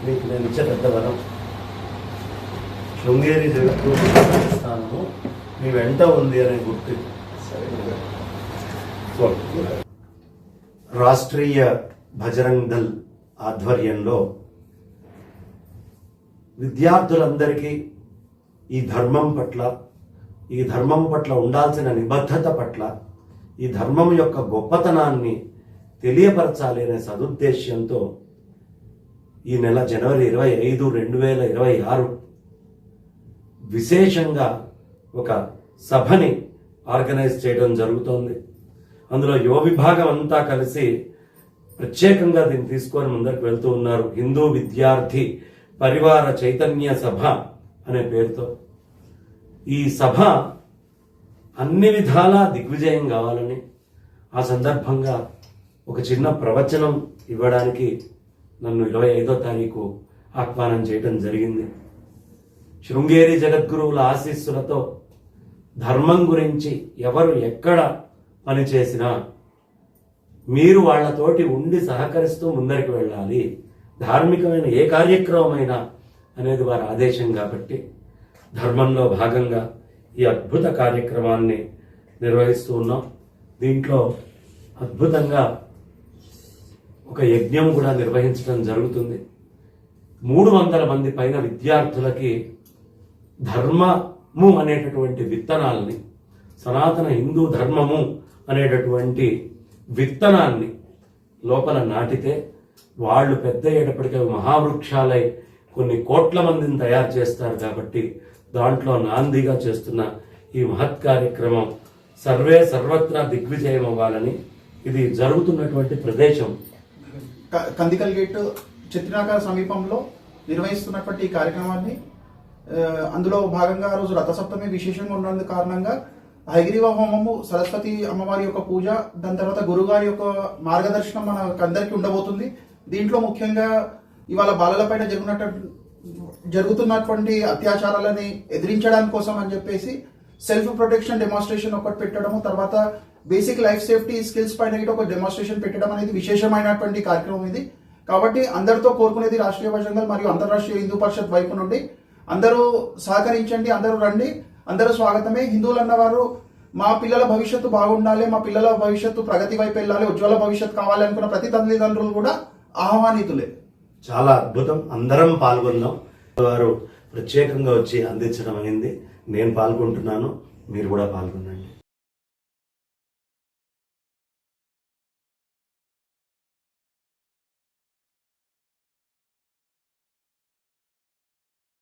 మీకు నేను ఇచ్చే పెద్ద వరం. శృంగేరి జగద్గురు స్థానము మీ వెంట ఉంది అనే గుర్తు. రాష్ట్రీయ బజరంగ్ దళ్ ఆధ్వర్యంలో విద్యార్థులందరికీ ఈ ధర్మం పట్ల ఉండాల్సిన నిబద్ధత పట్ల, ఈ ధర్మం యొక్క గొప్పతనాన్ని తెలియపరచాలి అనే సదుద్దేశ్యంతో ఈ నెల జనవరి 25, 2026 విశేషంగా ఒక సభని ఆర్గనైజ్ చేయడం జరుగుతోంది. అందులో యువ విభాగం అంతా కలిసి ప్రత్యేకంగా దీన్ని తీసుకొని ముందరికి వెళ్తూ ఉన్నారు. హిందూ విద్యార్థి పరివార చైతన్య సభ అనే పేరుతో. ఈ సభ అన్ని విధాలా దిగ్విజయం కావాలని ఆ సందర్భంగా ఒక చిన్న ప్రవచనం ఇవ్వడానికి నన్ను 25వ తారీఖు ఆహ్వానం చేయడం జరిగింది. శృంగేరి జగద్గురువుల ఆశీస్సులతో ధర్మం గురించి ఎవరు ఎక్కడ పనిచేసినా మీరు వాళ్లతోటి ఉండి సహకరిస్తూ ముందరికి వెళ్ళాలి, ధార్మికమైన ఏ కార్యక్రమమైనా అనేది వారి ఆదేశం. కాబట్టి ధర్మంలో భాగంగా ఈ అద్భుత కార్యక్రమాన్ని నిర్వహిస్తూ ఉన్నాం. దీంట్లో అద్భుతంగా ఒక యజ్ఞం కూడా నిర్వహించడం జరుగుతుంది. 300 మంది పైన విద్యార్థులకి ధర్మము అనేటటువంటి విత్తనాల్ని, సనాతన హిందూ ధర్మము అనేటటువంటి విత్తనాన్ని లోపల నాటితే వాళ్ళు పెద్ద అయ్యేటప్పటికీ మహావృక్షాలై కొన్ని కోట్ల మందిని తయారు చేస్తారు. కాబట్టి దాంట్లో నాందిగా చేస్తున్న ఈ మహత్ కార్యక్రమం సర్వత్రా దిగ్విజయం అవ్వాలని, ఇది జరుగుతున్నటువంటి ప్రదేశం కందికల్ గేట్ చిత్రనగర్ సమీపంలో నిర్వహిస్తున్నటువంటి ఈ కార్యక్రమాన్ని, అందులో భాగంగా ఆ రోజు రథసప్తమి విశేషంగా ఉన్నందు కారణంగా హయగ్రీవ హోమము, సరస్వతి అమ్మవారి యొక్క పూజ, దాని తర్వాత గురుగారి యొక్క మార్గదర్శనం మనకందరికీ ఉండబోతుంది. దీంట్లో ముఖ్యంగా ఇవాళ బాలలపైన జరుగుతున్నటువంటి అత్యాచారాలని ఎదిరించడానికి కోసం అని చెప్పేసి సెల్ఫ్ ప్రొటెక్షన్ డెమాన్స్ట్రేషన్ ఒకటి పెట్టడము, తర్వాత బేసిక్ లైఫ్ సేఫ్టీ స్కిల్స్ పైన ఒక డెమాన్స్ట్రేషన్ పెట్టడం అనేది విశేషమైనటువంటి కార్యక్రమం ఇది. కాబట్టి అందరితో కోరుకునేది రాష్ట్రీయ బజరంగ్ దళ్ మరియు అంతర్రాష్ట్రీయ హిందూ పరిషత్ వైపు నుండి అందరూ సహకరించండి, అందరూ రండి, అందరూ స్వాగతమే. హిందువులు అన్నవారు మా పిల్లల భవిష్యత్తు బాగుండాలి, మా పిల్లల భవిష్యత్తు ప్రగతి వైపు వెళ్ళాలి, ఉజ్వల భవిష్యత్తు కావాలి అనుకున్న ప్రతి తల్లిదండ్రులు కూడా ఆహ్వానితులే. చాలా అద్భుతం. అందరం పాల్గొన్నాం. వారు ప్రత్యేకంగా వచ్చి అందించడం అయింది. నేను పాల్గొంటున్నాను, మీరు కూడా పాల్గొనండి.